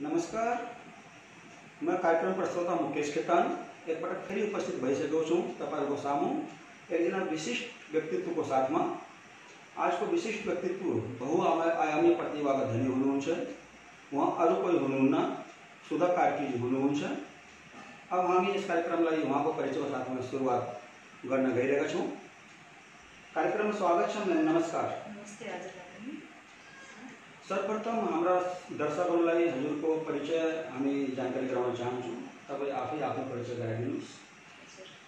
नमस्कार, मैं कार्यक्रम प्रस्तोता मुकेश खेतान एक पटक फेरि उपस्थित भइसकेको छु तपाईहरुको सामु एकजना विशिष्ट व्यक्तित्वको साथमा। आजको विशिष्ट व्यक्तित्व बहुआयामी प्रतिभाका धनी हुनुहुन्छ। उहाँ अरु कोही हुनुहुन्न, सुधा कार्कीजी हुनुहुन्छ। अब हामी यस कार्यक्रमलाई उहाँको परिचयको साथमा सुरुवात गर्न गइरहेका छौं। कार्यक्रममा स्वागत छ। नमस्कार। नमस्ते। हजुरलाई सर्वप्रथम हाम्रा दर्शकहरूलाई हजुरको परिचय हामी जानकारी गराउन चाहन्छौँ। तपाईँ आफै आफ्नो परिचय गराइदिनुहोस्।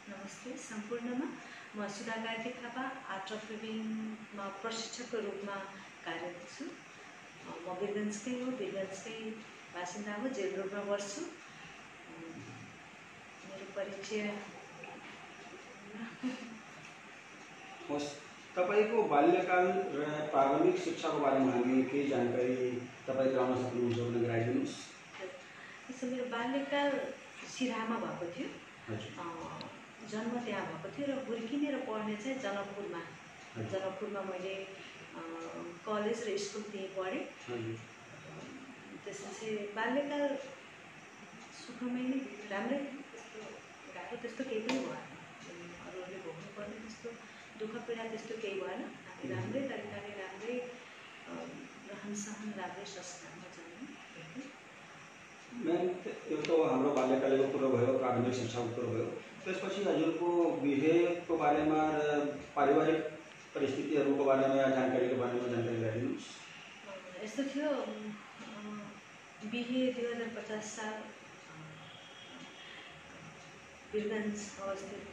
नमस्ते। सम्पूर्णमा म सुधा कार्की थापा आर्ट अफ लिभिङमा प्रशिक्षकको रूपमा कार्यरत छु। म वीरगन्जकै हो, वीरगन्जकै बासिन्दा हो, जेल रोडमा बस्छु। मेरो परिचय होस्। तपाईको बाल्यकाल र प्रारम्भिक शिक्षाको बारेमा हामी केही जानकारी तपाईँ गराउन सक्नुहुन्छ भने गराइदिनुहोस्। त्यसो मेरो बाल्यकाल सिराहामा भएको थियो। जन्म त्यहाँ भएको थियो र हुर्किने र पढ्ने चाहिँ जनकपुरमा। जनकपुरमा मैले कलेज र स्कुल त्यहीँ पढेँ। त्यसपछि बाल्यकाल सुखमय नै, राम्रै, गाह्रो त्यस्तो केही पनि भएन। अरूहरूले भोग्नु पर्ने त्यस्तो दुःख पीडा त्यस्तो केही भएन। हामी राम्रै तरिकाले, राम्रै रहन सहन, राम्रै संस्कारमा जन्म्यौँ। मेन यो त हाम्रो बाल्यकालको कुरो भयो, प्रारम्भिक शिक्षाको कुरो भयो। त्यसपछि हजुरको बिहेको बारेमा र पारिवारिक परिस्थितिहरूको बारेमा या जानकारीको बारेमा जानकारी गराइदिनुहोस्। यस्तो थियो, बिहे 2050 साल वीरगन्ज अवस्थित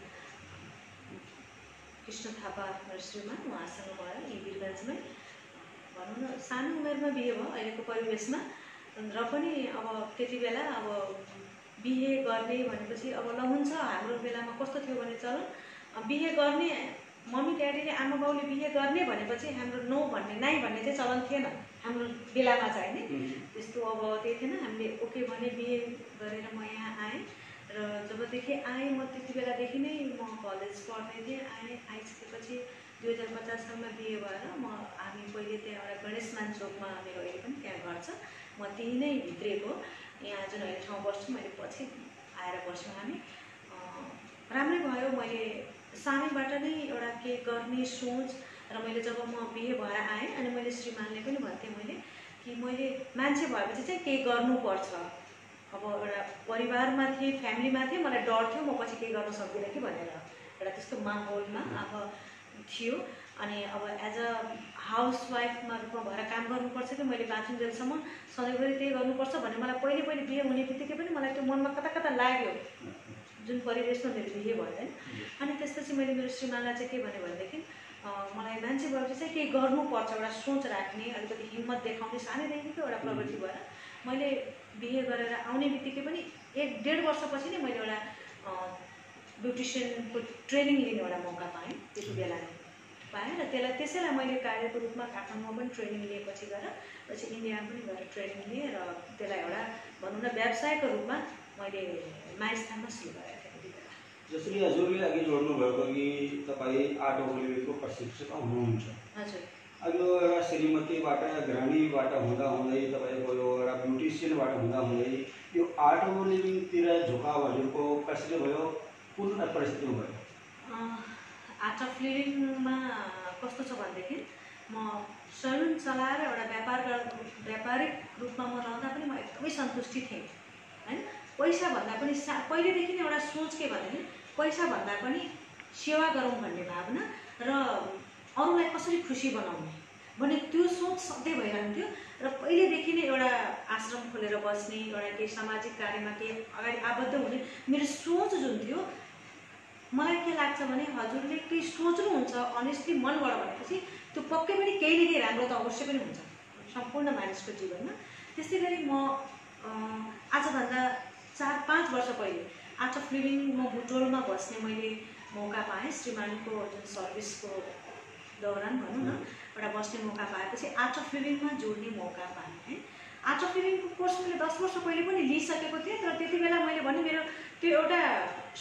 कृष्ण थापा नर्सरीमा उहाँसँग भयो। यी वीरगन्जमै भनौँ न, सानो उमेरमा बिहे भयो अहिलेको परिवेशमा। र पनि अब त्यति बेला अब बिहे गर्ने भनेपछि अब ल हुन्छ। हाम्रो बेलामा कस्तो थियो भने चलन, बिहे गर्ने मम्मी ड्याडीले आमा बाउले बिहे गर्ने भनेपछि हाम्रो नो भन्ने, नाइ भन्ने चाहिँ चलन थिएन हाम्रो बेलामा चाहिँ नि। त्यस्तो अब त्यही थिएन। हामीले ओके भने बिहे गरेर म यहाँ आएँ। र जबदेखि आएँ म त्यति बेलादेखि नै म कलेज पढ्दै थिएँ। आइसकेपछि 2050 सालमा बिहे भएर हामी पहिले त्यहाँ एउटा गणेशमान चोकमा मेरो अहिले पनि त्यहाँ घर छ। म त्यहीँ नै भित्रिएको। यहाँ जुन अहिले ठाउँ बस्छु मैले पछि आएर बस्यौँ हामी। राम्रै भयो। मैले सानैबाट नै एउटा केही गर्ने सोच र मैले जब म बिहे भएर आएँ अनि मैले श्रीमानले पनि भन्थेँ मैले कि मैले मान्छे भएपछि चाहिँ केही गर्नुपर्छ। अब एउटा परिवारमा थिएँ, फ्यामिलीमा थिएँ, मलाई डर थियो म पछि केही गर्न सक्दिनँ कि भनेर एउटा त्यस्तो माहौलमा अब थियो। अनि अब एज अ हाउसवाइफमा रूपमा भएर काम गर्नुपर्छ कि मैले बाँचुन्जेलसम्म सधैँभरि त्यही गर्नुपर्छ भन्ने मलाई पहिले बिहे हुने बित्तिकै पनि मलाई त्यो मनमा कता कता लाग्यो, जुन परिवेशमा मेरो बिहे भयो होइन। अनि त्यसपछि मैले मेरो श्रीमानलाई चाहिँ के भने भनेदेखि मलाई मान्छे भएपछि चाहिँ केही गर्नुपर्छ, एउटा सोच राख्ने, अलिकति हिम्मत देखाउने सानैदेखिको एउटा प्रवृत्ति भएर मैले बिहे गरेर आउने बित्तिकै पनि 1-1.5 वर्षपछि नै मैले एउटा ब्युटिसियनको ट्रेनिङ लिने एउटा मौका पाएँ। त्यति बेला नै पाएँ र त्यसैलाई मैले कार्यको रूपमा काठमाडौँमा पनि ट्रेनिङ लिएपछि गएर पछि इन्डियामा पनि गएर ट्रेनिङ लिएँ र त्यसलाई एउटा भनौँ न व्यवसायको रूपमा मैले माइस्थानमा सुरु गरेको थिएँ त्यति बेला। जसरी हजुरले अघि जोड्नु भएको कि तपाईँ आर्ट अफ लिभिङको प्रशिक्षक हुनुहुन्छ। हजुर। अब यो एउटा श्रीमतीबाट गृहिणीबाट हुँदै तपाईँको यो एउटा ब्युटिसियनबाट हुँदै यो आर्ट अफ लिभिङतिर झुकाव हजुरको कसरी भयो, कुन परिस्थितिमा भयो? आर्ट अफ लिभिङमा कस्तो छ भनेदेखि म सलुन चलाएर एउटा व्यापारिक रूपमा म रहँदा पनि म एकदमै सन्तुष्टि थिएँ होइन। पैसा भन्दा पनि पहिलेदेखि नै एउटा सोच के भनेदेखि पैसा भन्दा पनि सेवा गरौँ भन्ने भावना र अरूलाई कसरी खुसी बनाउने भने त्यो सोच सधैँ भइरहन्थ्यो। र पहिलेदेखि नै एउटा आश्रम खोलेर बस्ने, एउटा केही सामाजिक कार्यमा केही अगाडि आबद्ध हुने मेरो सोच जुन थियो, मलाई के लाग्छ भने हजुरले केही सोच्नुहुन्छ अनेस्टली मनबाट भनेपछि त्यो पक्कै पनि केही न केही राम्रो त अवश्य पनि हुन्छ सम्पूर्ण मानिसको जीवनमा। त्यसै गरी म आजभन्दा 4-5 वर्ष पहिले आर्ट अफ लिभिङ म बुटोलमा बस्ने मैले मौका पाएँ। श्रीमानको जुन सर्भिसको दौरान भनौँ न एउटा बस्ने मौका पाएपछि आर्ट अफ लिभिङमा जोड्ने मौका पाएँ है। आर्ट अफ लिभिङको कोर्स मैले 10 वर्ष पहिले पनि लिइसकेको थिएँ। तर त्यति बेला मैले भने मेरो त्यो एउटा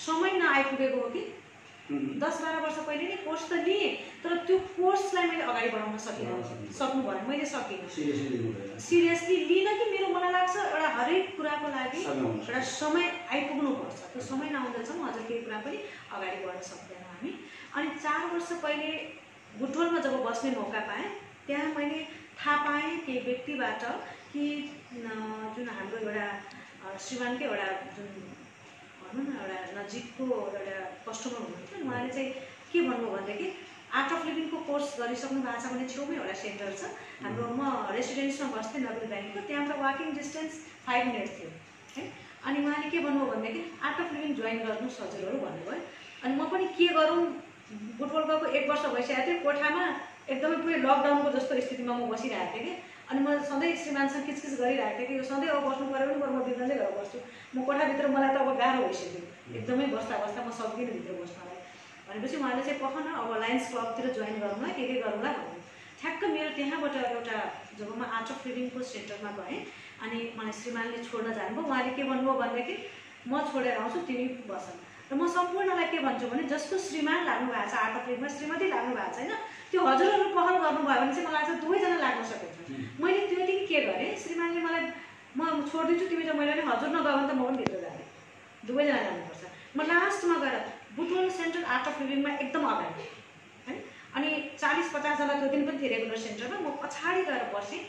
समय नआइपुगेको हो कि 10-12 वर्ष पहिले नै कोर्स त लिएँ, तर त्यो कोर्सलाई मैले अगाडि बढाउन सक्नु भएन। मैले सकिनँ। सिरियसली लिन कि मेरो मलाई लाग्छ एउटा गर्नको लागि एउटा समय आइपुग्नुपर्छ। त्यो समय नआउँदैछौँ हजुर केही कुरा पनि अगाडि बढ्न सक्दैनौँ हामी। अनि 4 वर्ष पहिले बुटवलमा जब बस्ने मौका पाएँ त्यहाँ मैले थाहा पाएँ केही व्यक्तिबाट कि जुन हाम्रो एउटा श्रीमानकै एउटा जुन भनौँ न एउटा नजिकको एउटा कस्टमर हुनुहुन्थ्यो, उहाँले चाहिँ के भन्नुभयो भनेदेखि आर्ट अफ लिभिङको कोर्स गरिसक्नु भएको छ भने छेउमै एउटा सेन्टर छ हाम्रो। म रेसिडेन्समा बस्थेँ नगरी ब्याङ्कको, त्यहाँबाट वाकिङ डिस्टेन्स 5 मिनट थियो है। अनि उहाँले के भन्नुभयो भनेदेखि आर्ट अफ लिभिङ जोइन गर्नु सजिलो भन्नुभयो। अनि म पनि के गरौँ, बुटवल गएको 1 वर्ष भइसकेको थियो, कोठामा एकदमै पुरै लकडाउनको जस्तो स्थितिमा म बसिरहेको थिएँ कि। अनि म सधैँ श्रीमानसँग किचकिच गरिरहेको थिएँ कि यो सधैँ अब बस्नु पऱ्यो भने म बिर्दै घर बस्छु, म कोठाभित्र मलाई त अब गाह्रो भइसक्यो, एकदमै बस्दा बस्दा म सक्दिनँ भित्र बस्नलाई। भनेपछि उहाँले चाहिँ पख न अब लायन्स क्लबतिर जोइन गरौँला के गरौँला भन्नु। ठ्याक्क मेरो त्यहाँबाट एउटा जब म आर्ट अफ लिभिङको सेन्टरमा गएँ अनि मलाई श्रीमानले छोड्न जानुभयो, उहाँले के भन्नुभयो भनेदेखि म छोडेर आउँछु तिमी बस। र म सम्पूर्णलाई के भन्छु भने जसको श्रीमान लाग्नु भएको छ आर्ट अफ लिभिङमा, श्रीमती लाग्नु भएको छैन, त्यो हजुरहरू पहल गर्नुभयो भने चाहिँ मलाई लाग्छ 2जना लाग्न सकिन्छ। मैले त्यो दिन के गरेँ, श्रीमानले मलाई म छोडिदिन्छु तिमी र मैले हजुर नगयो भने त म पनि भित्र जाने, 2जना जानुपर्छ। म लास्टमा गएर बुटवल सेन्टर आर्ट अफ लिभिङमा एकदम अगाडि है। अनि 40-50 जना त्यो दिन पनि थियो रेगुलर सेन्टरमा, म पछाडि गएर बसेँ।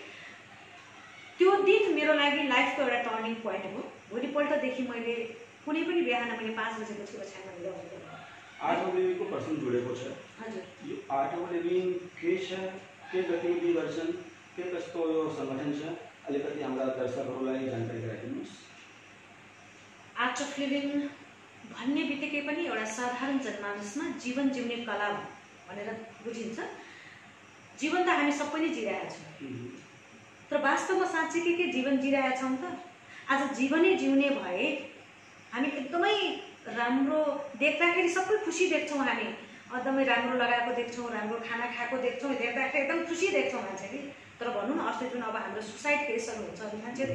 त्यो दिन मेरो लागि लाइफको एउटा टर्निङ पोइन्ट हो। भोलिपल्टदेखि मैले कुनै पनि बिहान मैले 5 बजेपछि ओछ्यानमा लिएर आर्ट अफ लिभिङको पर्सन जोडेको छ। हजुर, यो आर्ट अफ लिभिङ के छ, के गतिविधि गर्छन्, के कस्तो यो सङ्गठन छ, अलिकति हाम्रा दर्शकहरूलाई जानकारी गराइदिनुहोस्। आर्ट अफ लिभिङ भन्ने बित्तिकै पनि एउटा साधारण जनमानसमा जीवन जिउने कला भनेर बुझिन्छ। जीवन त हामी सबै नै जिरहेका छौँ, तर वास्तवमा साँच्चै के जीवन जिरहेका छौँ त? आज जीवनै जिउने भए हामी एकदमै राम्रो देख्दाखेरि सबै खुसी देख्छौँ, हामी एकदमै राम्रो लगाएको देख्छौँ, राम्रो खाना खाएको देख्छौँ, हेर्दाखेरि एकदम खुसी देख्छौँ मान्छे कि। तर भनौँ न अस्ति जुन अब हाम्रो सुसाइड केसहरू हुन्छ, मान्छेहरू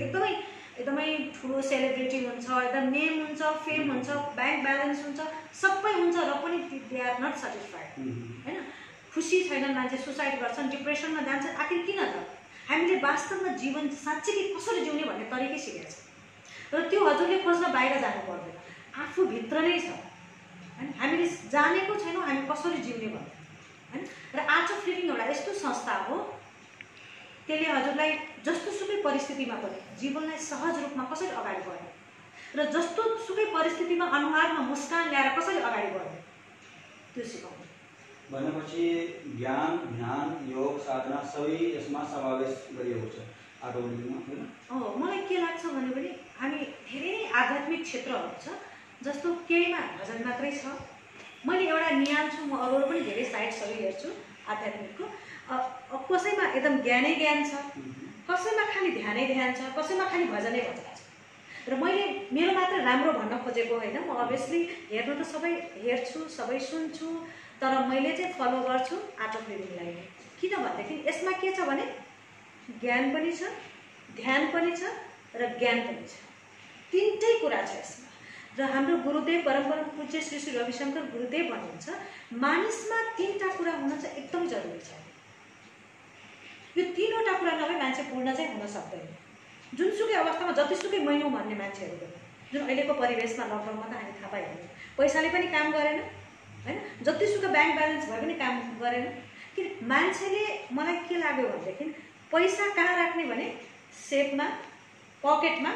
एकदमै ठुलो सेलिब्रिटी हुन्छ, एकदम नेम हुन्छ, फेम हुन्छ, ब्याङ्क ब्यालेन्स हुन्छ, सबै हुन्छ र पनि दे आर नट सेटिस्फाइड होइन। खुसी छैनन्, मान्छे सुसाइड गर्छन्, डिप्रेसनमा जान्छन्। आखिर किन त? हामीले वास्तवमा जीवन साँच्चै कसरी जिउने भन्ने तरिकै सिकेको छ। र त्यो हजुरले खोज्न बाहिर जानु पर्दैन, आफूभित्र नै छ होइन। हामीले जानेको छैनौँ हामी कसरी जिउने भन्ने होइन। र आर्ट अफ लिभिङ एउटा यस्तो संस्था हो, त्यसले हजुरलाई जस्तो सुकै परिस्थितिमा पनि जीवनलाई सहज रूपमा कसरी अगाडि बढ्ने र जस्तो सुकै परिस्थितिमा अनुहारमा मुस्कान ल्याएर कसरी अगाडि बढ्ने त्यो सिकाउने। भनेपछि ज्ञान, ध्यान, योग, साधना सबै यसमा समावेश गरिएको छ आर्ट अफ लिभिङमा होइन। मलाई के लाग्छ भने हामी धेरै नै आध्यात्मिक क्षेत्रहरू छ, जस्तो केहीमा भजन मात्रै छ। मैले एउटा निहाल्छु, म अरू पनि धेरै साइट्सहरू हेर्छु आध्यात्मिकको। कसैमा एकदम ज्ञानै ज्ञान छ, कसैमा खालि ध्यानै ध्यान छ, कसैमा खालि भजनै भजन छ। र मैले मेरो मात्र राम्रो भन्न खोजेको होइन, म अभियसली हेर्नु त सबै हेर्छु, सबै सुन्छु, तर मैले चाहिँ फलो गर्छु आर्ट अफ लिभिङलाई। किन भनेदेखि यसमा के छ भने ज्ञान पनि छ, ध्यान पनि छ र ज्ञान पनि छ, तिनटै कुरा छ यसमा। र हाम्रो गुरुदेव परम पूज्य श्री रविशंकर गुरुदेव भन्नुहुन्छ मानिसमा 3टा कुरा हुन चाहिँ एकदम जरुरी छ। यो 3वटा कुरा नभए मान्छे पूर्ण चाहिँ हुन सक्दैन। जुनसुकै अवस्थामा जतिसुकै महिनौँ भन्ने मान्छेहरू पनि, जुन अहिलेको परिवेशमा लकडाउनमा त हामी थाहा पाइहाल्यौँ, पैसाले पनि काम गरेन होइन, जतिसुकै ब्याङ्क ब्यालेन्स भए पनि काम गरेन। कि मान्छेले मलाई के लाग्यो भनेदेखि पैसा कहाँ राख्ने भने सेफमा, पकेटमा,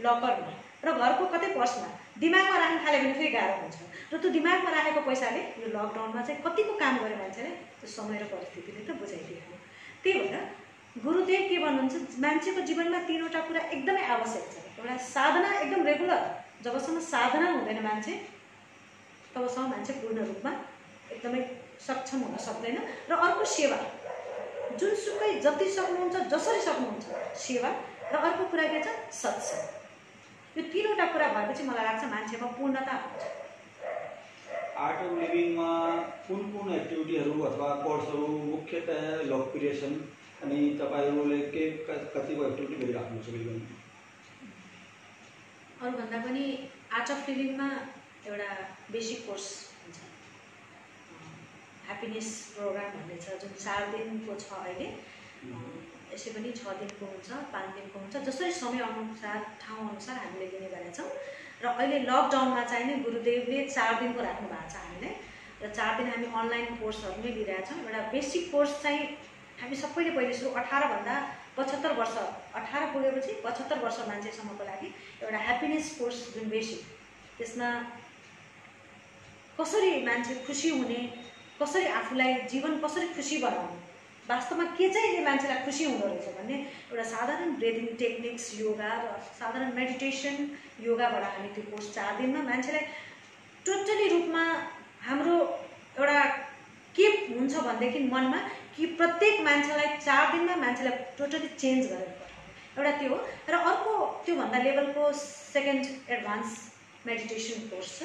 लकरमा र घरको कतै पर्समा, दिमागमा राख्न थाल्यो भने फेरि गाह्रो हुन्छ। र त्यो दिमागमा राखेको पैसाले यो लकडाउनमा चाहिँ कतिको काम गर्यो मान्छेले, त्यो समय र परिस्थितिले त बुझाइदिएको। त्यही भएर गुरुदेव के भन्नुहुन्छ, मान्छेको जीवनमा 3वटा कुरा एकदमै आवश्यक छ। एउटा साधना एकदम रेगुलर, जबसम्म साधना हुँदैन मान्छे तबसम्म मान्छे पूर्ण रूपमा एकदमै सक्षम हुन सक्दैन। र अर्को सेवा, जुनसुकै जति सक्नुहुन्छ जसरी सक्नुहुन्छ सेवा। र अर्को कुरा के छ, सत्संग। यो 3वटा कुरा भएपछि मलाई लाग्छ मान्छेमा पूर्णता हुन्छ। आर्ट अफ लिभिङमा कुन एक्टिभिटीहरू अथवा कोर्सहरू मुख्यतः लोकप्रिय छन् अनि तपाईँहरूले कतिको एक्टिभिटी गरिराख्नुहुन्छ? अरूभन्दा पनि आर्ट अफ लिभिङमा एउटा बेसिक कोर्स हुन्छ, ह्याप्पिनेस प्रोग्राम भन्ने छ, जुन 4 दिनको छ अहिले। यसै पनि 6 दिनको हुन्छ, 5 दिनको हुन्छ, जसरी समय अनुसार ठाउँ अनुसार हामीले लिने गरेका छौँ। र अहिले लकडाउनमा चाहिँ नि गुरुदेवले 4 दिनको राख्नु भएको छ हामीलाई, र 4 दिन हामी अनलाइन कोर्सहरू नै लिइरहेका छौँ। एउटा बेसिक कोर्स चाहिँ हामी सबैले पहिले सुरु 18 भन्दा 75 वर्ष, 18 पुगेपछि 75 वर्ष मान्छेसम्मको लागि एउटा ह्याप्पिनेस कोर्स जुन बेसिक, त्यसमा कसरी मान्छे खुसी हुने, कसरी आफूलाई जीवन कसरी खुसी बनाउने, वास्तवमा के चाहिँ मान्छेलाई खुसी हुँदो रहेछ भन्ने एउटा साधारण ब्रेदिङ टेक्निक्स, योगा र साधारण मेडिटेसन योगाबाट हामी त्यो कोर्स 4 दिनमा मान्छेलाई टोटली रूपमा हाम्रो एउटा के हुन्छ भनेदेखि मनमा कि प्रत्येक मान्छेलाई 4 दिनमा मान्छेलाई टोटली चेन्ज गरेर पठाउने एउटा त्यो हो। र अर्को त्योभन्दा लेभलको सेकेन्ड एडभान्स मेडिटेसन कोर्स छ।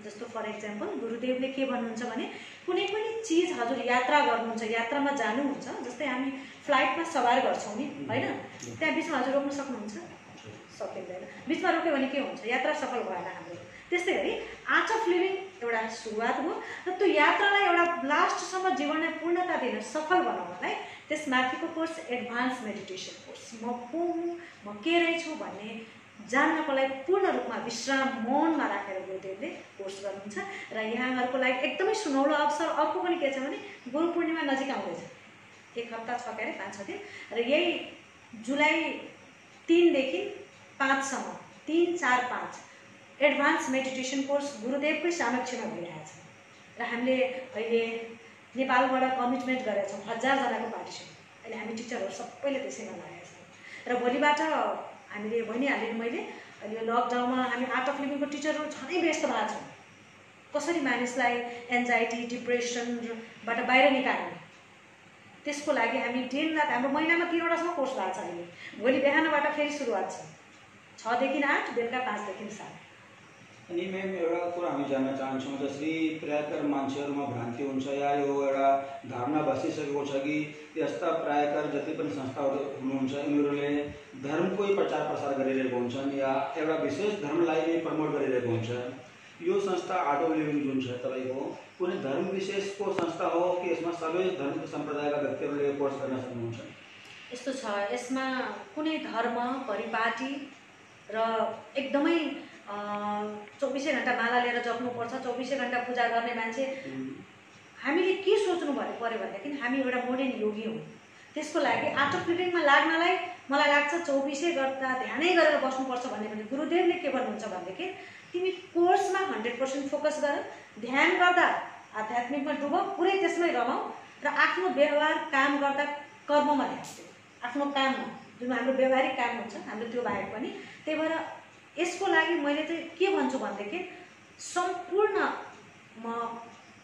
जस्तो फर इक्जाम्पल गुरुदेवले के भन्नुहुन्छ भने कुनै पनि चिज हजुर यात्रा गर्नुहुन्छ, यात्रामा जानुहुन्छ, जस्तै हामी फ्लाइटमा सवार गर्छौँ नि हैन, त्यहाँ बिचमा हजुर रोक्न सक्नुहुन्छ? सकिँदैन। बिचमा रोक्यो भने के हुन्छ? यात्रा सफल भएन हाम्रो। त्यस्तै गरी आर्ट अफ लिभिङ एउटा सुरुवात हो, र त्यो यात्रालाई एउटा लास्टसम्म जीवनलाई पूर्णता दिन सफल बनाउनलाई त्यसमाथिको कोर्स एडभान्स मेडिटेसन कोर्स। म को हुँ, म के रहेछु भन्ने जान्नको लागि पूर्ण रूपमा विश्राम मौनमा राखेर गुरुदेवले कोर्स गर्नुहुन्छ। र यहाँहरूको लागि एकदमै सुनौलो अवसर अर्को पनि के छ भने गुरु पूर्णिमा नजिक आउँदैछ, 1 हप्ता छ क्यारे, 5-6 दिन। र यही जुलाई 3 देखि 5 सम्म 3, 4, 5 एडभान्स मेडिटेसन कोर्स गुरुदेवकै सामक्षमा भइरहेछ। र हामीले अहिले नेपालबाट कमिटमेन्ट गरेका छौँ 1000 जनाको पार्टिसिपेट। अहिले हामी टिचरहरू सबैले त्यसैमा लागेका छौँ। र भोलिबाट हामीले भनिहालेँ मैले, अहिले लकडाउनमा हामी आर्ट अफ लिभिङको टिचरहरू झनै व्यस्त भएको छौँ। कसरी मानिसलाई एन्जाइटी, डिप्रेसनबाट बाहिर निकाल्ने, त्यसको लागि हामी दिन रात हाम्रो महिनामा 3 वटासम्म कोर्स भएको छ। अहिले भोलि बिहानबाट फेरि सुरुवात छ, 6 देखि 8, बेलुका 5 देखि 7। अनि म्याम एउटा कुरा हामी जान्न चाहन्छौँ, जसरी प्रायकर मान्छेहरूमा भ्रान्ति हुन्छ या यो एउटा धारणा बसिसकेको छ कि यस्ता प्रायकर जति पनि संस्थाहरू हुनुहुन्छ यिनीहरूले धर्मकै प्रचार प्रसार गरिरहेको हुन्छन् या एउटा विशेष धर्मलाई नै प्रमोट गरिरहेको हुन्छ। यो संस्था आर्ट अफ लिभिङ जुन छ तपाईँको कुनै धर्म विशेषको संस्था हो कि यसमा सबै धर्म सम्प्रदायका व्यक्तिहरूले कोर्स गर्न सक्नुहुन्छ? यस्तो छ, यसमा कुनै धर्म, परिपाटी र एकदमै 24 घण्टा माला लिएर जप्नुपर्छ, 24 घण्टा पूजा गर्ने मान्छे हामीले के सोच्नु पर्यो भनेदेखि हामी एउटा मोडर्न योगी हौँ। त्यसको लागि आर्ट अफ लिभिङमा लाग्नलाई मलाई लाग्छ 24 घण्टा ध्यानै गरेर बस्नुपर्छ भन्ने पनि गुरुदेवले के भन्नुहुन्छ भनेदेखि तिमी कोर्समा 100% फोकस गर, ध्यान गर्दा आध्यात्मिकमा डुब, पुरै त्यसमै रमाऊ, र आफ्नो व्यवहार काम गर्दा कर्ममा ध्यान दिऊ, आफ्नो काममा जुन हाम्रो व्यवहारिक काम हुन्छ हाम्रो त्यो बाहेक पनि। त्यही भएर यसको लागि मैले चाहिँ के भन्छु भनेदेखि सम्पूर्ण म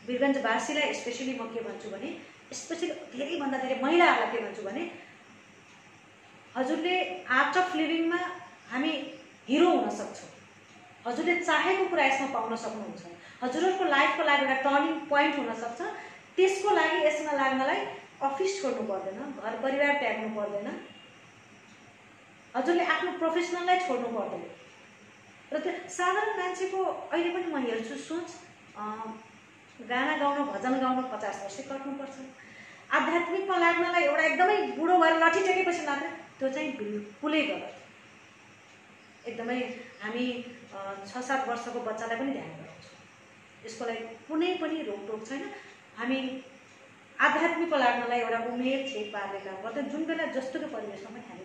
वीरगञ्जवासीलाई स्पेसली म के भन्छु भने, स्पेसली धेरैभन्दा धेरै महिलाहरूलाई के भन्छु भने हजुरले आर्ट अफ लिभिङमा हामी हिरो हुन सक्छौँ। हजुरले चाहेको कुरा यसमा पाउन सक्नुहुन्छ। हजुरहरूको लाइफको लागि एउटा टर्निङ पोइन्ट हुनसक्छ। त्यसको लागि यसमा लाग्नलाई अफिस छोड्नु पर्दैन, घर परिवार त्याग्नु पर्दैन, हजुरले आफ्नो प्रोफेसनललाई छोड्नु पर्दैन। र त्यो साधारण मान्छेको अहिले पनि म हेर्छु सोच, गाना गाउन, भजन गाउन 50 वर्ष कट्नुपर्छ। आध्यात्मिकमा लाग्नलाई एउटा एकदमै बुढो भएर लठी टेकेपछि मात्र त्यो चाहिँ बिल्कुलै गलत। एकदमै हामी 6-7 वर्षको बच्चालाई पनि ध्यान गराउँछौँ, यसको लागि कुनै पनि रोकटोक छैन। हामी आध्यात्मिकमा लाग्नलाई एउटा उमेर छेक पार्ने काम गर्दा जुन बेला जस्तोको परिवेशमा पनि हामी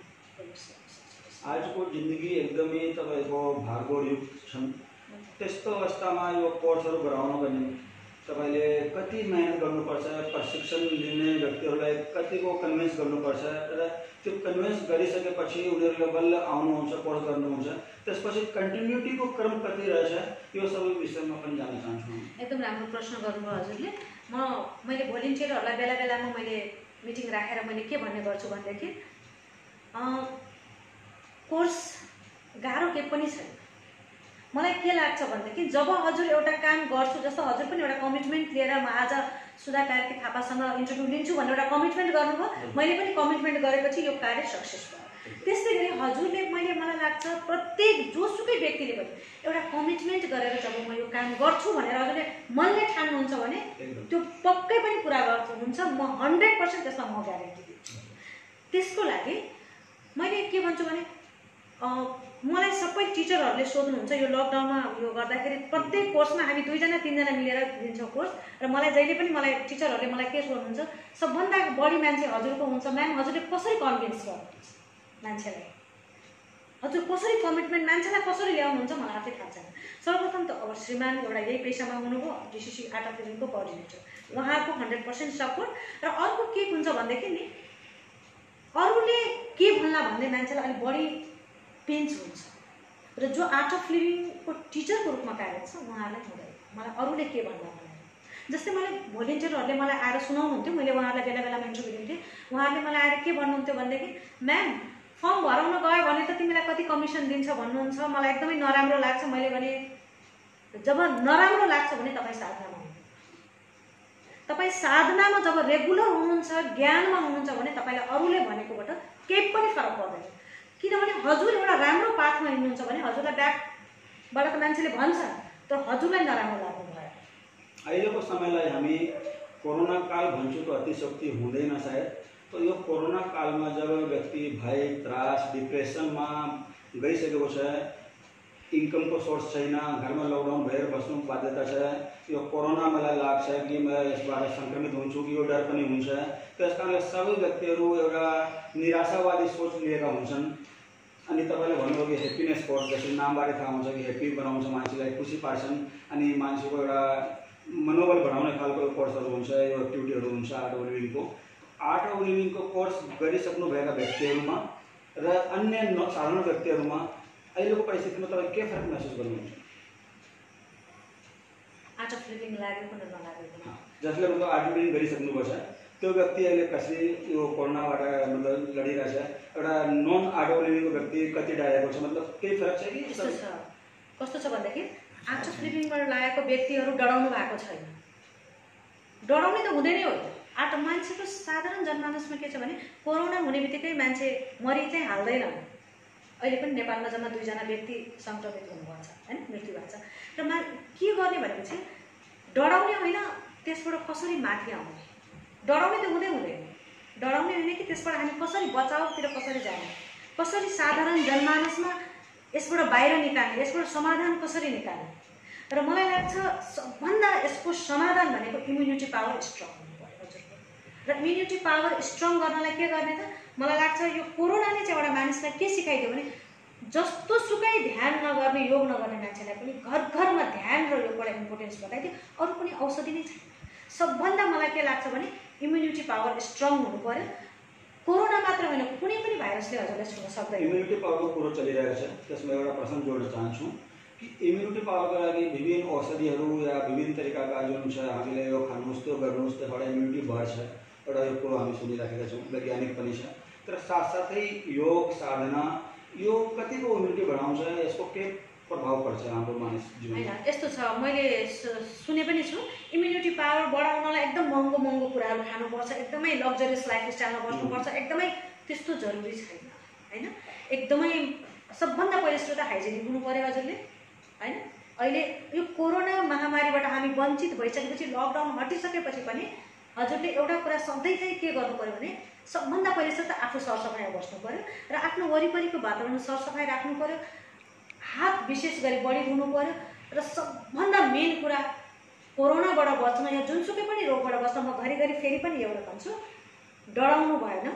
आजको जिन्दगी एकदमै तपाईँको भागदौड छन्। त्यस्तो अवस्थामा यो कोर्सहरू गराउनको निम्ति तपाईँले कति मेहनत गर्नुपर्छ, प्रशिक्षण लिने व्यक्तिहरूलाई कतिको कन्भिन्स गर्नुपर्छ, र त्यो कन्भिन्स गरिसकेपछि उनीहरूले बल्ल आउनुहुन्छ, कोर्स गर्नुहुन्छ, त्यसपछि कन्टिन्युटीको क्रम कति रहेछ, यो सबै विषयमा पनि जान्न चाहन्छु। एकदम राम्रो प्रश्न गर्नुभयो हजुरले। मैले भोलिन्टियरहरूलाई बेला बेलामा मैले मिटिङ राखेर मैले के भन्ने गर्छु भनेदेखि कोर्स गाह्रो केही पनि छैन। मलाई के लाग्छ भनेदेखि जब हजुर एउटा काम गर्छु, जस्तो हजुर पनि एउटा कमिटमेन्ट लिएर म आज सुधा कार्की थापासँग इन्टरभ्यू लिन्छु भनेर एउटा कमिटमेन्ट गर्नुभयो, मैले पनि कमिटमेन्ट गरेपछि यो कार्य सक्सेस भयो। त्यस्तै गरी हजुरले मलाई लाग्छ प्रत्येक जोसुकै व्यक्तिले पनि एउटा कमिटमेन्ट गरेर जब म यो काम गर्छु भनेर हजुरले मनले ठान्नुहुन्छ भने त्यो पक्कै पनि पुरा गर्नुहुन्छ। म 100% त्यसमा म ग्यारेन्टी दिन्छु। त्यसको लागि मैले के भन्छु भने मलाई सबै टिचरहरूले सोध्नुहुन्छ यो लकडाउनमा यो गर्दाखेरि प्रत्येक कोर्समा हामी 2 जना 3 जना मिलेर दिन्छौँ कोर्स र मलाई जहिले पनि मलाई टिचरहरूले मलाई के सोध्नुहुन्छ सबभन्दा बढी मान्छे हजुरको हुन्छ म्याम हजुरले कसरी कन्भिन्स गर्नुहुन्छ मान्छेलाई हजुर कसरी कमिटमेन्ट मान्छेलाई कसरी ल्याउनुहुन्छ मलाई आफै थाहा छैन। सर्वप्रथम त अब श्रीमान एउटा यही पेसामा हुनुभयो डिसिसी आर्ट अफ लिभिङको कोअर्डिनेटर उहाँको 100% सपोर्ट र अर्को के हुन्छ भनेदेखि नि अरूले के भन्ला भन्दै मान्छेलाई अलिक बढी पेन्च हुन्छ र जो आर्ट अफ लिभिङको टिचरको रूपमा कार्यरत छ उहाँलाई हुँदैन मलाई अरूले के भन्ला भनेर। जस्तै मैले भोलिन्टियरहरूले मलाई आएर सुनाउनुहुन्थ्यो मैले उहाँहरूलाई बेला बेलामा इन्टरभ्यू दिन्थेँ उहाँहरूले मलाई आएर के भन्नुहुन्थ्यो भनेदेखि म्याम फर्म भराउन गयो भने त तिमीलाई कति कमिसन दिन्छ भन्नुहुन्छ मलाई एकदमै नराम्रो लाग्छ। मैले भने जब नराम्रो लाग्छ भने तपाईँ साधनामा हुनुहुन्छ तपाईँ साधनामा जब रेगुलर हुनुहुन्छ ज्ञानमा हुनुहुन्छ भने तपाईँलाई अरूले भनेकोबाट केही पनि फरक पर्दैन किनभने हजुर एउटा राम्रो पाथमा हिँड्नुहुन्छ भने हजुरलाई ब्याकबाट त मान्छेले भन्छ तर हजुरलाई नराम्रो लाग्नु भयो। अहिलेको समयलाई हामी कोरोना काल भन्छु त अतिशक्ति हुँदैन सायद। तो यो कोरोना कालमा जब व्यक्ति भय त्रास डिप्रेसनमा गइसकेको छ इन्कमको सोर्स छैन घरमा लकडाउन भएर बस्नु बाध्यता छ यो कोरोना मलाई लाग्छ कि म यसबाट सङ्क्रमित हुन्छु कि यो डर पनि हुन्छ। त्यस कारणले सबै व्यक्तिहरू एउटा निराशावादी सोच लिएका हुन्छन् अनि तपाईँले भन्नुभयो कि ह्याप्पिनेस कोर्स जसरी नामबाटै थाहा हुन्छ कि ह्याप्पी बनाउँछ मान्छेलाई खुसी पार्छन् अनि मान्छेको एउटा मनोबल बढाउने खालको कोर्सहरू हुन्छ यो एक्टिभिटीहरू हुन्छ आर्ट अफ लिभिङको। आर्ट अफ लिभिङको कोर्स गरिसक्नुभएका व्यक्तिहरूमा र अन्य साधारण व्यक्तिहरूमा अहिलेको परिस्थितिमा तपाईँ के फरक महसुस गर्नुहुन्छ? आर्ट अफ लिभिङ लागेको र नलागेको जसले मतलब आर्ट अफ लिभिङ गरिसक्नुभएको छ त्यो व्यक्ति अहिले कसरी यो कोरोनाबाट मतलब लडिरहेछ एउटा नन आर्ट अफ लिभिङको व्यक्ति कति डराएको छ मतलब केही फरक छ कि कस्तो छ भनेदेखि आर्ट अफ लिभिङबाट लागेको व्यक्तिहरू डराउनु भएको छैन डराउने त हुँदैन हो। आर्ट मान्छेको साधारण जनमानसमा के छ भने कोरोना हुने बित्तिकै मान्छे मरि चाहिँ हाल्दैन। अहिले पनि नेपालमा जम्मा 2 जना व्यक्ति सङ्क्रमित हुनुभएको छ हैन मृत्यु भएको छ र के गर्ने भनेपछि डराउने होइन त्यसबाट कसरी माथि आउने डराउने त हुँदैन डराउने होइन कि त्यसबाट हामी कसरी बचाउतिर कसरी जाने कसरी साधारण जनमानसमा यसबाट बाहिर निकाल्ने यसबाट समाधान कसरी निकाल्ने र मलाई लाग्छ सबभन्दा यसको समाधान भनेको इम्युनिटी पावर स्ट्रङ हुनुपर्यो हजुरको र इम्युनिटी पावर स्ट्रङ गर्नलाई के गर्ने त मलाई लाग्छ यो कोरोनाले चाहिँ एउटा मानिसलाई के सिकाइदियो भने जस्तो सुकै ध्यान नगर्ने योग नगर्ने मान्छेलाई पनि घर घरमा ध्यान र योगबाट इम्पोर्टेन्स बताइदियो अरू कुनै औषधि नै छैन। सबभन्दा मलाई के लाग्छ भने इम्युनिटी पावर स्ट्रङ हुनु पर्यो कोरोना मात्र होइन कुनै पनि भाइरसले हजुरलाई छुन सक्दैन। इम्युनिटी पावरको कुरो चलिरहेको छ त्यसमा एउटा प्रश्न जोड्न चाहन्छु कि इम्युनिटी पावरको लागि विभिन्न औषधिहरू या विभिन्न तरिकाका जुन छ हामीले यो खानुहोस् त्यो गर्नुहोस् त्यसबाट इम्युनिटी बढ्छ एउटा यो कुरो हामी सुनिराखेका छौँ वैज्ञानिक पनि छ तर साथसाथै योग साधना यो कतिको इम्युनिटी बढाउँछ यसको के प्रभाव पर्छ हाम्रो मानिस जीवनमा? हैन यस्तो छ मैले सुने पनि छु इम्युनिटी पावर बढाउनलाई एकदम महँगो कुराहरू खानुपर्छ एकदमै लग्जरियस लाइफस्टाइलमा बस्नुपर्छ एकदमै त्यस्तो जरुरी छैन हैन एकदमै सबभन्दा पहिलो सुरु त हाइजेनिक हुनु पर्यो हजुरले हैन। अहिले यो कोरोना महामारीबाट हामी वञ्चित भइसकेपछि लकडाउन हटिसकेपछि पनि हजुरले एउटा कुरा सधैँ चाहिँ के गर्नु पर्यो भने सबभन्दा पहिलो सुरु त आफू सरसफाइमा बस्नु पर्यो र आफ्नो वरिपरिको वातावरण सरसफाइ राख्नु पर्यो हात विशेष गरी बढी धुनु पर्यो र सबभन्दा मेन कुरा कोरोनाबाट बच्न या जुनसुकै पनि रोगबाट बच्न म घरिघरि फेरि पनि एउटा भन्छु डराउनु भएन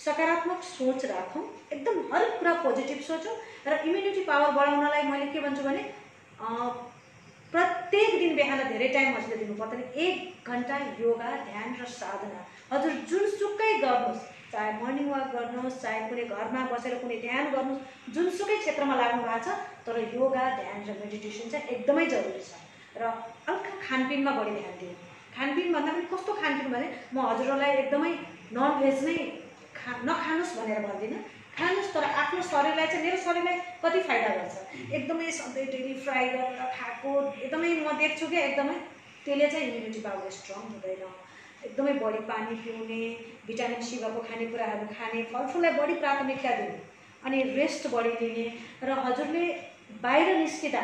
सकारात्मक सोच राखौँ एकदम हर कुरा पोजिटिभ सोचौँ र इम्युनिटी पावर बढाउनलाई मैले के भन्छु भने प्रत्येक दिन बिहान धेरै टाइम हजुरले दिनु पर्दैन 1 घण्टा योगा ध्यान र साधना हजुर जुनसुकै गर्नुहोस् चाहे मर्निङ वाक गर्नुहोस् चाहे कुनै घरमा बसेर कुनै ध्यान गर्नुहोस् जुनसुकै क्षेत्रमा लाग्नु भएको छ तर योगा ध्यान र मेडिटेसन चाहिँ एकदमै जरुरी छ र हल्का खानपिनमा बढी ध्यान दिनु। खानपिन भन्दा पनि कस्तो खानपिन भने म हजुरहरूलाई एकदमै नन भेज नै नखानुहोस् भनेर भन्दिनँ खानुहोस् तर आफ्नो शरीरलाई चाहिँ मेरो शरीरलाई कति फाइदा गर्छ एकदमै सधैँ डेली फ्राई गरेर खाएको एकदमै म देख्छु कि एकदमै त्यसले चाहिँ इम्युनिटी पावर स्ट्रङ हुँदैन। एकदमै बढी पानी पिउने भिटामिन सी भएको खानेकुराहरू खाने फलफुललाई बढी प्राथमिकता दिने अनि रेस्ट बढी लिने र हजुरले बाहिर निस्किँदा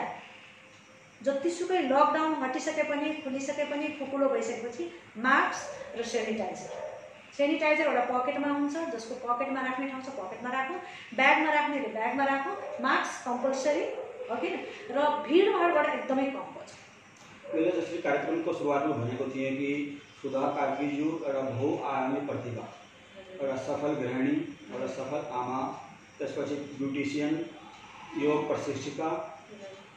जतिसुकै लकडाउन हटिसके पनि खुलिसके पनि खुकुलो भइसकेपछि मास्क र सेनिटाइजर सेनिटाइजर एउटा पकेटमा हुन्छ, जसको पकेटमा राख्ने ठाउँ छ पकेटमा राखौँ, ब्यागमा राख्नेले ब्यागमा राखौँ, मास्क कम्पलसरी हो कि र भिडभाडबाट एकदमै कम बचौँ। मैले जसरी कार्यक्रमको सुरुवातमा भनेको थिएँ कि सुधा कार्कीज्यू एउटा बहुआयामी प्रतिभा, एउटा सफल गृहिणी, एउटा सफल आमा, त्यसपछि ब्युटिसियन, योग प्रशिक्षिका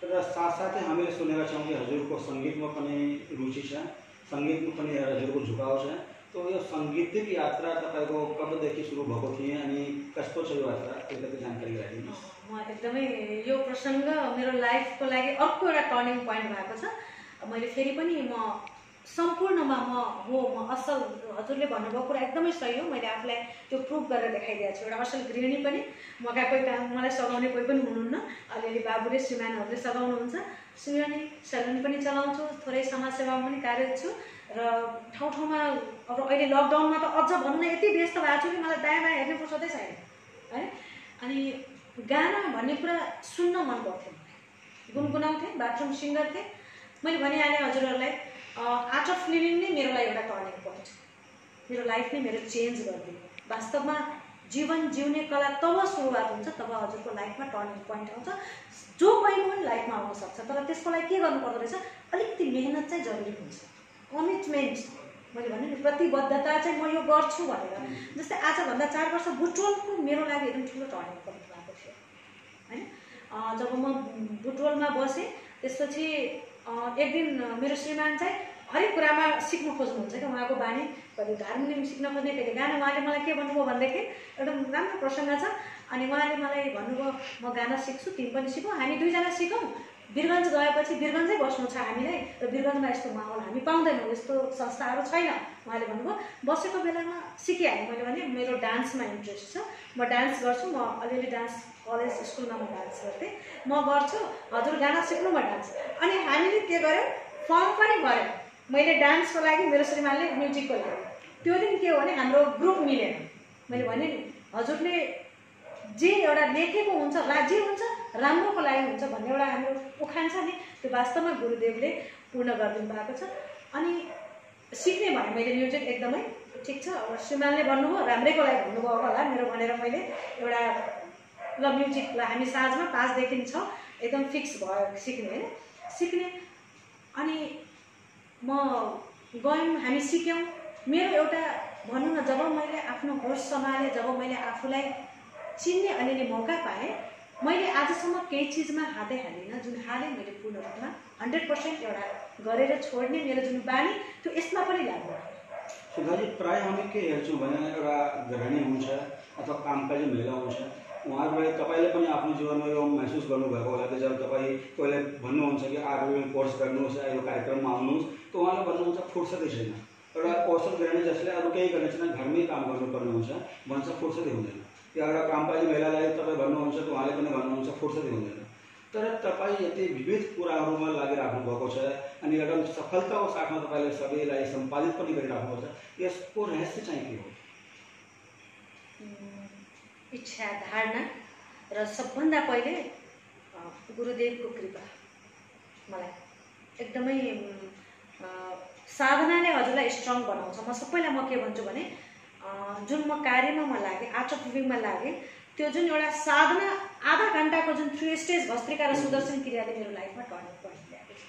र साथसाथै हामीले सुनेका छौँ कि हजुरको सङ्गीतमा पनि रुचि छ, सङ्गीतमा पनि हजुरको झुकाव छ। तो यो साङ्गीतिक यात्रा तपाईँको कबदेखि सुरु भएको थियो अनि कस्तो छ यो यात्रा, अलिकति जानकारी गराइदिनुहोस्। म एकदमै यो प्रसङ्ग मेरो लाइफको लागि अर्को एउटा टर्निङ पोइन्ट भएको छ। मैले फेरि पनि म सम्पूर्णमा म असल, हजुरले भन्नुभएको कुरा एकदमै सही हो। मैले आफूलाई त्यो प्रुभ गरेर देखाइदिएको छु। एउटा असल गृहिणी पनि, मका कोही मलाई सघाउने कोही पनि हुनुहुन्न, अलिअलि बाबुले श्रीमानहरूले सघाउनुहुन्छ। श्रीमानी सेलुन पनि चलाउँछु, थोरै समाजसेवामा पनि कार्यरत छु र ठाउँ ठाउँमा अब अहिले लकडाउनमा त अझ भन्न यति व्यस्त भएको छु कि मलाई दायाँ बायाँ हेर्ने फुर्सदै छैन है। अनि गाना भन्ने कुरा सुन्न मन पर्थ्यो, गुनगुनाउँथेँ, बाथरुम सिङ्गर थिएँ। मैले भनिहालेँ हजुरहरूलाई, आर्ट अफ लिभिङ नै मेरो लागि एउटा टर्निङ पोइन्ट, मेरो लाइफ नै मेरो चेन्ज गरिदियो। वास्तवमा जीवन जिउने कला तब सुरुवात हुन्छ तब हजुरको लाइफमा टर्निङ पोइन्ट आउँछ। जो कोही पनि लाइफमा आउन सक्छ, तर त्यसको लागि के गर्नुपर्दो रहेछ, अलिकति मेहनत चाहिँ जरुरी हुन्छ, कमिटमेन्ट। मैले भने नि प्रतिबद्धता चाहिँ म यो गर्छु भनेर। जस्तै आजभन्दा 4 वर्ष बुटवलको मेरो लागि एकदम ठुलो टर्निङ पोइन्ट भएको थियो होइन। जब म बुटवलमा बसेँ त्यसपछि एक दिन मेरो श्रीमान चाहिँ हरेक कुरामा सिक्नु खोज्नुहुन्छ क्या, उहाँको बानी, कहिले हार्मोनियम सिक्न खोज्ने, कहिले गाना। उहाँले मलाई के भन्नुभयो भनेदेखि एकदम राम्रो प्रसङ्ग छ। अनि उहाँले मलाई भन्नुभयो म गाना सिक्छु, तिमी पनि सिकौँ, हामी दुईजना सिकौँ। वीरगञ्ज गएपछि वीरगञ्जै बस्नु छ हामीलाई र वीरगञ्जमा यस्तो माहौल हामी पाउँदैनौँ, यस्तो संस्थाहरू छैन। उहाँले भन्नुभयो, बसेको बेलामा सिकिहालेँ। मैले भने मेरो डान्समा इन्ट्रेस्ट छ, म डान्स गर्छु, म अलिअलि डान्स कलेज स्कुलमा म डान्स गर्थेँ, म गर्छु, हजुर गाना सिक्नु म डान्स। अनि हामीले के गर्यौँ, फर्म पनि भऱ्यौँ। मैले डान्सको लागि, मेरो श्रीमानले म्युजिकको लागि। त्यो दिन के हो भने हाम्रो ग्रुप मिलेन। मैले भने नि हजुरले जे एउटा लेखेको हुन्छ, जे हुन्छ राम्रोको लागि हुन्छ भन्ने एउटा हाम्रो उखान छ नि, त्यो वास्तवमा गुरुदेवले पूर्ण गरिदिनु भएको छ। अनि सिक्ने भने मैले म्युजिक एकदमै ठिक छ, अब श्रीमानले भन्नुभयो राम्रैको लागि भन्नुभयो होला मेरो भनेर मैले एउटा ल म्युजिकलाई हामी साँझमा 5 देखि 6 एकदम फिक्स भयो सिक्ने होइन, सिक्ने। अनि म गयौँ, हामी सिक्यौँ। मेरो एउटा भनौँ न, जब मैले आफ्नो होस सम्हालेँ, जब मैले आफूलाई चिन्ने अलिअलि मौका पाएँ, मैले आजसम्म केही चिजमा हातै हालिनँ। जुन हालेँ मैले पूर्ण रूपमा 100% एउटा गरेर छोड्ने मेरो जुन बानी, त्यो यसमा पनि लाग्यो। सुधाजी, प्राय हामी के हेर्छौँ भने एउटा गृहिणी हुन्छ अथवा कामकाजी महिला हुन्छ, उहाँहरूले तपाईँले पनि आफ्नो जीवनमा यो महसुस गर्नुभएको होला कि जब तपाईँ कोहीले भन्नुहुन्छ कि आर्मीमा कोर्स गर्नुहोस् या यो कार्यक्रममा आउनुहोस्, त उहाँले भन्नुहुन्छ फुर्सदै छैन। एउटा औसत गृहिणी जसले अरू केही गर्ने छैन, घरमै काम गर्नुपर्ने हुन्छ, भन्छ फुर्सदै हुँदैन। या एउटा कामकाजी महिलालाई तपाईँ भन्नुहुन्छ त उहाँले पनि भन्नुहुन्छ फुर्सदै हुँदैन। तर तपाईँ यति विविध कुराहरूमा लागिराख्नु भएको छ अनि एउटा सफलताको साथमा तपाईँले सबैलाई सम्पादित पनि गरिराख्नु भएको छ, यसको रहस्य चाहिँ के हो? इच्छा, धारणा र सबभन्दा पहिले गुरुदेवको कृपा। मलाई एकदमै साधनाले हजुरलाई स्ट्रङ बनाउँछ। म सबैलाई म के भन्छु भने, जुन म कार्यमा म लागेँ, आर्ट अफ लिभिङमा लागेँ, त्यो जुन एउटा साधना आधा घन्टाको जुन 3 स्टेज भस्त्रिका र सुदर्शन क्रियाले मेरो लाइफमा टर्निङ पोइन्ट ल्याएको छ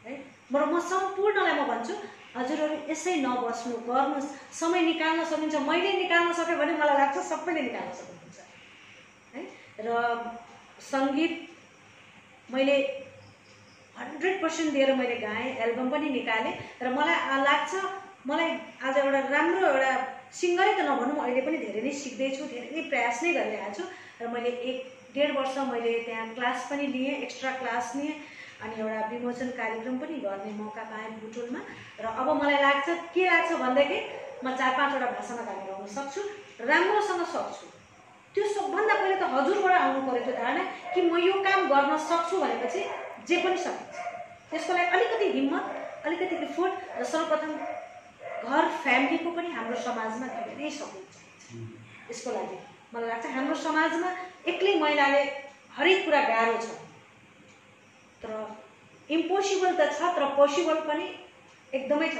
है। म सम्पूर्णलाई म भन्छु, हजुरहरू यसै नबस्नु, गर्नुहोस्, समय निकाल्न सकिन्छ। मैले निकाल्न सकेँ भने मलाई लाग्छ सबैले निकाल्न सक्नुहुन्छ है। र सङ्गीत मैले 100% दिएर मैले गाएँ, एल्बम पनि निकालेँ र मलाई लाग्छ मलाई आज एउटा राम्रो एउटा सिङ्गरै त नभनौँ, अहिले पनि धेरै नै सिक्दैछु, धेरै नै प्रयास नै गरिरहेको छु। र मैले 1-1.5 वर्ष मैले त्यहाँ क्लास पनि लिएँ, एक्स्ट्रा क्लास लिएँ, अनि एउटा विमोचन कार्यक्रम पनि गर्ने मौका पाएँ बुटवलमा। र अब मलाई लाग्छ के लाग्छ भनेदेखि म 4-5वटा भाषामा गाना गाउन सक्छु, राम्रोसँग सक्छु। त्यो सबभन्दा पहिले त हजुरबाट आउनु पऱ्यो त्यो धारणा कि म यो काम गर्न सक्छु भनेपछि जे पनि सकिन्छ। त्यसको लागि अलिकति हिम्मत, अलिकति एफोर्ट र सर्वप्रथम घर फ्यामिलीको पनि हाम्रो समाजमा धेरै सपोर्ट चाहिन्छ। यसको लागि मलाई लाग्छ हाम्रो समाजमा एक्लै महिलाले हरेक कुरा गाह्रो छ, तर इम्पोसिबल त छ, तर पोसिबल पनि एकदमै छ।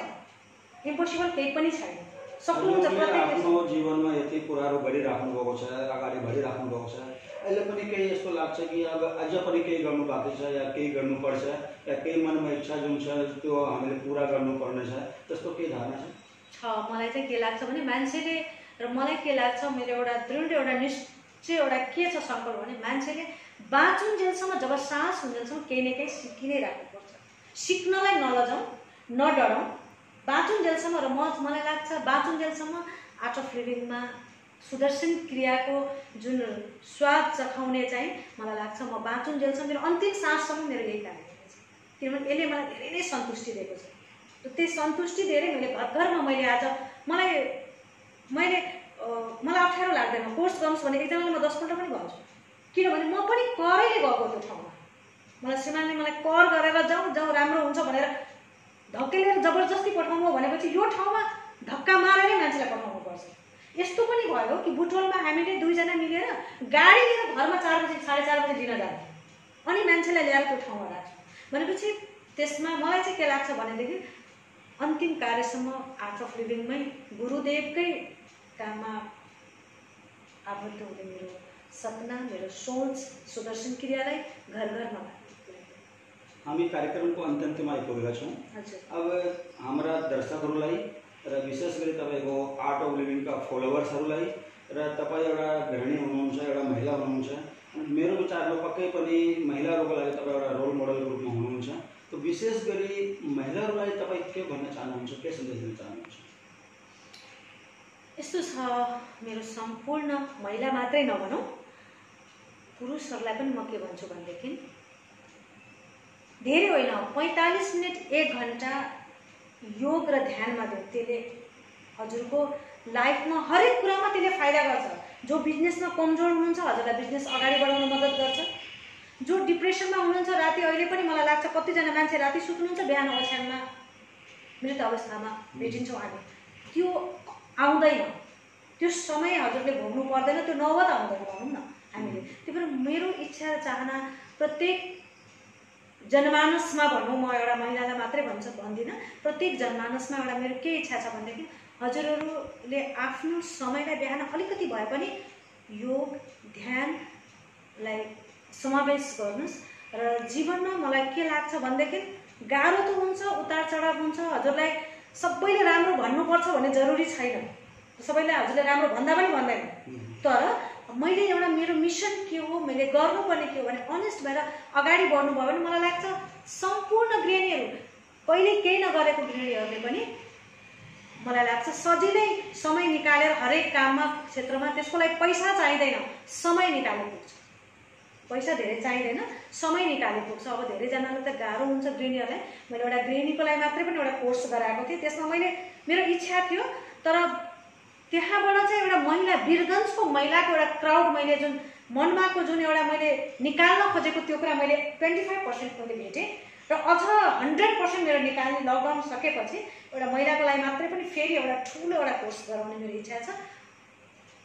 इम्पोसिबल केही पनि छैन, सक्नुहुन्छ प्रत्येक आफ्नो जीवनमा यति कुराहरू गरिराख्नु भएको छ, अगाडि बढिराख्नु भएको छ। अहिले पनि केही यस्तो लाग्छ कि अब अझ पनि केही गर्नु बाँकी छ या केही गर्नुपर्छ या केही मनमा इच्छा जुन छ त्यो हामीले पुरा गर्नुपर्ने छ, त्यस्तो केही धारणा छ? मलाई चाहिँ के लाग्छ भने मान्छेले, र मलाई के लाग्छ, मेरो एउटा दृढ एउटा निश्चय एउटा के छ सङ्कल्प भने मान्छेले बाँचुन्जेलसम्म, जब सास हुन्जेलसम्म केही न केही सिकि नै राख्नुपर्छ। सिक्नलाई नलजाउँ, नडराउँ, बाँचुन्जेलसम्म। र मलाई लाग्छ बाँचुन्जेलसम्म आर्ट अफ लिभिङमा सुदर्शन क्रियाको जुन स्वाद चखाउने चाहिँ मलाई लाग्छ म बाँचुन्जेलसम्म, मेरो अन्तिम साससम्म मेरो यही कार्य छ। किनभने यसले मलाई धेरै नै सन्तुष्टि दिएको छ। त्यही सन्तुष्टि दिएर मैले घरमा मैले आज मलाई अप्ठ्यारो लाग्दैन कोर्स गर्नुहोस् भने एकजनाले म 10 पल्ट पनि भन्छु। किनभने म पनि करैले गएको त्यो ठाउँमा। मलाई श्रीमानले मलाई कर गरेर जाउँ राम्रो हुन्छ भनेर धक्केलेर जबरजस्ती पठाउनु भनेपछि यो ठाउँमा धक्का मारेर मान्छेलाई पठाउनु पर्छ। यस्तो पनि भयो कि बुटोलमा हामीले 2 जना मिलेर गाडी लिएर घरमा 4 बजे 4:30 बजे दिन जाने, अनि मान्छेलाई ल्याएर त्यो ठाउँमा राख्छौँ भनेपछि त्यसमा मलाई चाहिँ के लाग्छ भनेदेखि अन्तिम कार्यसम्म आर्ट अफ लिभिङमै गुरुदेवकै काममा आबद्ध हुने मेरो सपना, मेरो सोच सुदर्शन क्रियालाई घर घरमा। हामी कार्यक्रमको अन्त्यमा आइपुगेका छौँ। अब हाम्रा दर्शकहरूलाई र विशेष गरी तपाईँको आर्ट अफ लिभिङका फलोवर्सहरूलाई र तपाईँ एउटा गृहिणी हुनुहुन्छ, एउटा महिला हुनुहुन्छ, मेरो विचारमा पक्कै पनि महिलाहरूको लागि तपाईँ एउटा रोल मोडलको रूपमा हुनुहुन्छ। तो विशेष गरी महिलाहरूलाई तपाईँ के भन्न चाहनुहुन्छ, के सन्देश दिन चाहनुहुन्छ? यस्तो छ, मेरो सम्पूर्ण महिला मात्रै नभनौँ पुरुषहरूलाई पनि म के भन्छु भनेदेखि धेरै होइन 45 मिनट 1 घन्टा योग र ध्यानमा दिउँ। त्यसले हजुरको लाइफमा हरेक कुरामा त्यसले फाइदा गर्छ। जो बिजनेसमा कमजोर हुनुहुन्छ हजुरलाई बिजनेस अगाडि बढाउन मद्दत गर्छ। जो डिप्रेसनमा हुनुहुन्छ राति, अहिले पनि मलाई लाग्छ कतिजना मान्छे राति सुत्नुहुन्छ बिहान ओछ्यानमा मृत अवस्थामा भेटिन्छौँ हामी, त्यो आउँदैन, त्यो समय हजुरले भोग्नु पर्दैन, त्यो नौबत आउँदैन भनौँ न हामीले। त्यही भएर मेरो इच्छा चाहना प्रत्येक जनमानसमा भनौँ, म एउटा महिलालाई मात्रै भन्दिनँ, प्रत्येक जनमानसमा एउटा मेरो के इच्छा छ भनेदेखि हजुरहरूले आफ्नो समयलाई बिहान अलिकति भए पनि योग ध्यानलाई समावेश गर्नुहोस्। र जीवनमा मलाई के लाग्छ भनेदेखि गाह्रो त हुन्छ, उतार चढाव हुन्छ, हजुरलाई सबैले राम्रो भन्नुपर्छ भन्ने जरुरी छैन, सबैले हजुरले राम्रो भन्दा पनि भन्दैन। तर मैले एउटा मेरो मिसन के हो, मैले गर्नुपर्ने के हो भने अनेस्ट भएर अगाडि बढ्नुभयो भने मलाई लाग्छ सम्पूर्ण गृहिणीहरू, पहिले केही नगरेको गृहिणीहरूले पनि मलाई लाग्छ सजिलै समय निकालेर हरेक काममा क्षेत्रमा, त्यसको लागि पैसा चाहिँदैन, समय निकाले पुग्छ। पैसा धेरै चाहिँदैन, समय निकाले पुग्छ। अब धेरैजनालाई त गाह्रो हुन्छ गृहिणीहरूलाई। मैले एउटा गृहिणीको लागि मात्रै पनि एउटा कोर्स गराएको थिएँ, त्यसमा मेरो इच्छा थियो, तर त्यहाँबाट चाहिँ एउटा महिला वीरगन्जको महिलाको एउटा क्राउड मैले जुन मनमा जुन एउटा मैले निकाल्न खोजेको त्यो कुरा मैले 25% मैले भेटेँ र अझ 100% मेरो निकाल्ने लकडाउन सकेपछि एउटा महिलाको लागि मात्रै पनि फेरि एउटा ठुलो एउटा कोर्स गराउने मेरो इच्छा छ।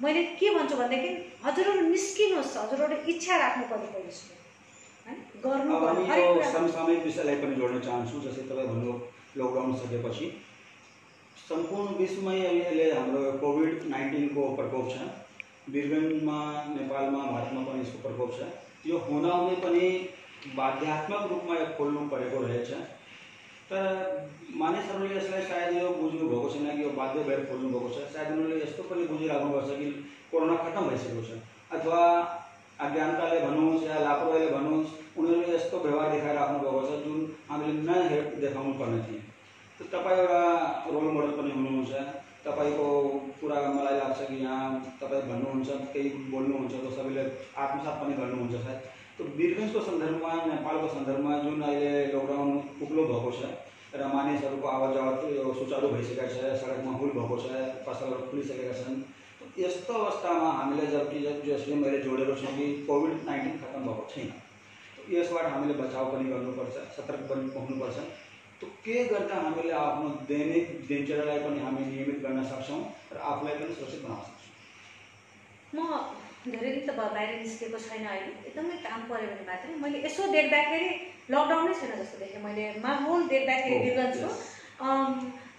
मैले के भन्छु भनेदेखि हजुरहरू निस्किनुहोस्, हजुरहरूले इच्छा राख्नु पर्यो पहिले सुरु हैन गर्नु पर्यो। हरेक कुरा समसामयिक विषयलाई पनि जोड्न चाहन्छु। जस्तै तपाईँ भन्नु लकडाउन सकेपछि सम्पूर्ण विश्वमै अहिले हाम्रो कोभिड-19 को प्रकोप छ। वीरगन्जमा, नेपालमा, भारतमा पनि यसको प्रकोप छ। यो हुँदाहुँदै पनि बाध्यात्मक रूपमा यो खोल्नु परेको रहेछ। तर मानिसहरूले यसलाई सायद यो बुझ्नु भएको छैन कि यो बाध्य भएर खोल्नु भएको छ। सायद उनीहरूले यस्तो पनि बुझिराख्नुपर्छ कि कोरोना खत्म भइसकेको छ, अथवा अज्ञानताले भन्नुहोस् या लापरवाहीले भन्नुहोस्, उनीहरूले यस्तो व्यवहार देखाइराख्नु भएको छ जुन हामीले नदेखाउनु पर्ने थियो। तो तपाईँ एउटा रोल मोडल पनि हुनुहुन्छ। तपाईँको कुरा मलाई लाग्छ कि यहाँ तपाईँ भन्नुहुन्छ, केही बोल्नुहुन्छ त सबैले आत्मसात पनि गर्नुहुन्छ सायद। तो वीरगन्जको सन्दर्भमा, नेपालको सन्दर्भमा जुन अहिले लकडाउन उक्लो भएको छ र मानिसहरूको आवाजावत सुचारू भइसकेको छ, सडकमा हुल भएको छ, पसलहरू खुलिसकेका छन्। यस्तो अवस्थामा हामीले जसले मैले जोडेको छु कि कोभिड-19 खत्म भएको छैन, यसबाट हामीले बचाव पनि गर्नुपर्छ, सतर्क पनि हुनुपर्छ। तो के गर्दा हामीले आफ्नो दैनिक दिनचर्यालाई पनि हामी नियमित गर्न सक्छौँ र आफूलाई पनि सुरक्षित बनाउन सक्छौँ। म धेरै दिन त बाहिर निस्केको छैन, अहिले एकदमै काम पऱ्यो भने मात्रै। मैले यसो देख्दाखेरि लकडाउन नै छैन जस्तो देखेँ मैले, माहौल देख्दाखेरि वीरगन्जको।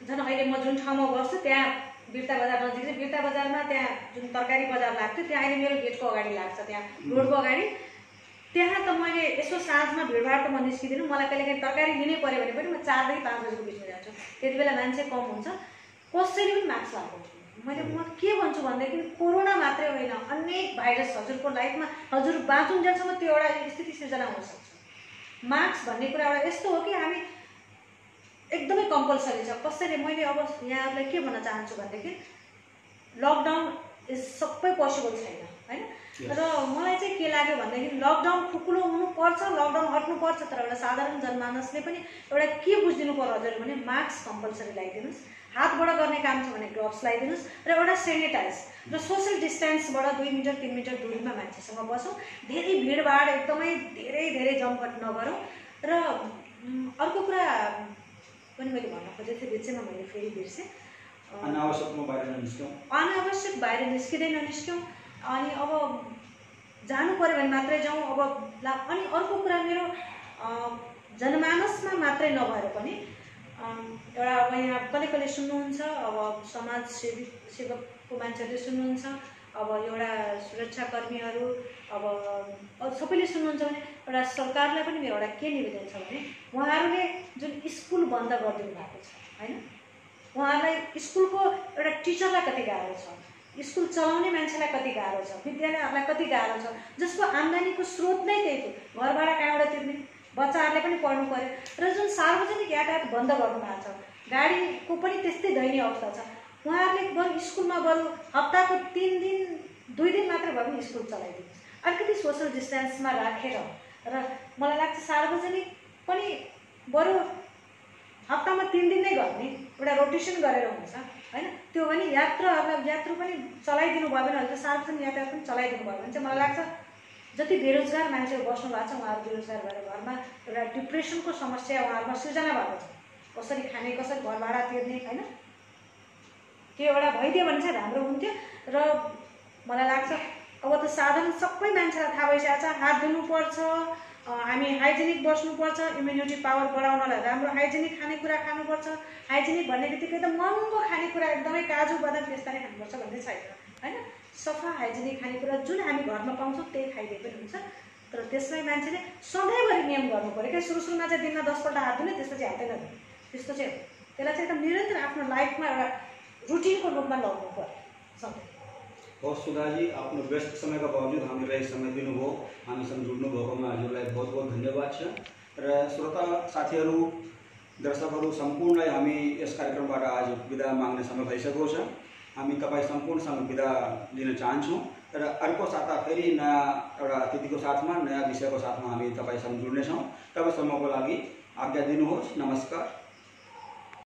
झन् अहिले म जुन ठाउँमा बस्छु त्यहाँ बिर्ता बजार नजिक चाहिँ बिर्ता बजारमा त्यहाँ जुन तरकारी बजार लाग्थ्यो त्यहाँ अहिले मेरो गेटको अगाडि लाग्छ, त्यहाँ रोडको अगाडि। त्यहाँ त मैले यसो साँझमा भिडभाड त म निस्किदिनँ, मलाई कहिलेकाहीँ तरकारी लिनै पऱ्यो भने पनि म 4 देखि 5 बजेको बिचमा जान्छु, त्यति बेला मान्छे कम हुन्छ, कसैले पनि मास्क लगाएको हुँदैन। मैले म के भन्छु भनेदेखि कोरोना मात्रै होइन, अनेक भाइरस हजुरको लाइफमा हजुर बाँचुन्जेलसम्म त्यो एउटा स्थिति सिर्जना हुनसक्छ। मास्क भन्ने कुरा एउटा यस्तो हो कि हामी एकदमै कम्पलसरी छ। कसैले मैले अब यहाँहरूलाई के भन्न चाहन्छु भनेदेखि लकडाउन सबै पोसिबल छैन हैन, र मलाई चाहिँ के लाग्यो भनेदेखि लकडाउन ठुलो हुनुपर्छ, लकडाउन हट्नुपर्छ, तर एउटा साधारण जनमानसले पनि एउटा के बुझिदिनु पर्यो हजुर भने मास्क कम्पलसरी लगाइदिनुहोस्, हातबाट गर्ने काम छ भने ग्लोभ्स लगाइदिनुहोस्, र एउटा सेनिटाइज र सोसल डिस्टेन्सबाट 2 मिटर 3 मिटर दूरीमा मान्छेसँग बसौँ, धेरै भिडभाड एकदमै धेरै जमघट नगरौँ। र अर्को कुरा पनि मैले भन्न खोजेको थिएँ, बिचमा मैले फेरि बिर्सेँ। अनावश्यक बाहिर निस्किँदै ननिस्क्यौँ, अनि अब जानु पर्यो भने मात्रै जाउँ। अब अनि अर्को कुरा मेरो जनमानसमा मात्रै नभएर पनि एउटा अब यहाँ कसले सुन्नुहुन्छ, अब सेवकको मान्छेहरूले सुन्नुहुन्छ, अब एउटा सुरक्षाकर्मीहरू, अब सबैले सुन्नुहुन्छ भने एउटा सरकारलाई पनि मेरो एउटा के निवेदन छ भने उहाँहरूले जुन स्कुल बन्द गरिदिनु भएको छ हैन, उहाँहरूलाई स्कुलको एउटा टिचरलाई कति गाह्रो छ, स्कुल चलाउने मान्छेलाई कति गाह्रो छ, विद्यालयहरूलाई कति गाह्रो छ, जसको आम्दानीको स्रोत नै त्यही थियो, घर भाडा कहाँबाट तिर्ने, बच्चाहरूले पनि पढ्नु पर्यो, र जुन सार्वजनिक यातायात बन्द गर्नु भएको छ, गाडीको पनि त्यस्तै दयनीय अवस्था छ। उहाँहरूले बरु स्कुलमा बरु हप्ताको 3 दिन 2 दिन मात्र भए पनि स्कुल चलाइदिनुहोस्, अलिकति सोसल डिस्टेन्समा राखेर। र मलाई लाग्छ सार्वजनिक पनि बरु हप्तामा 3 दिन नै गर्ने एउटा रोटेसन गरेर हुन्छ हैन, त्यो पनि यात्रु पनि चलाइदिनु भयो भने, अहिले सार्वजनिक यातायात पनि चलाइदिनु भयो भने चाहिँ मलाई लाग्छ जति बेरोजगार मान्छेहरू बस्नु भएको छ उहाँहरू बेरोजगार भएर घरमा एउटा डिप्रेसनको समस्या उहाँहरूमा सिर्जना भएको छ, कसरी खाने, कसरी घर भाडा तिर्ने हैन, त्यो एउटा भइदियो भने चाहिँ राम्रो हुन्थ्यो। र मलाई लाग्छ अब त साधारण सबै मान्छेलाई थाहा भइसकेको छ, हात धुनुपर्छ, हामी हाइजेनिक बस्नुपर्छ, इम्युनिटी पावर बढाउनलाई राम्रो हाइजेनिक खानेकुरा खानुपर्छ। हाइजेनिक भन्ने बित्तिकै त महँगो खानेकुरा एकदमै काजु बदाम पेस्ता नै खानुपर्छ भन्ने छैन हैन, सफा हाइजेनिक खानेकुरा जुन हामी घरमा पाउँछौँ त्यही खाइदिए पनि हुन्छ। तर त्यसलाई मान्छेले सधैँभरि नियम गर्नु पऱ्यो क्या, सुरुमा चाहिँ दिनमा 10 पल्ट हात धुने, त्यसपछि हातै नधुने, त्यस्तो चाहिँ त्यसलाई चाहिँ एकदम निरन्तर आफ्नो लाइफमा एउटा रुटिनको रूपमा ल्याउनु पर्यो सधैँ। बहुत सुधाजी, आफ्नो व्यस्त समयका बावजुद हामीलाई समय दिनुभयो, हामीसँग जुड्नु भएकोमा हजुरलाई बहुत बहुत धन्यवाद छ। र श्रोता साथीहरू, दर्शकहरू सम्पूर्णलाई हामी यस कार्यक्रमबाट आज बिदा माग्ने समय भइसकेको छ। हामी तपाईँ सम्पूर्णसँग बिदा लिन चाहन्छौँ र अर्को साता फेरि नयाँ एउटा अतिथिको साथमा, नयाँ विषयको साथमा हामी तपाईँसँग जुड्नेछौँ। तबसम्मको लागि आज्ञा दिनुहोस्। नमस्कार।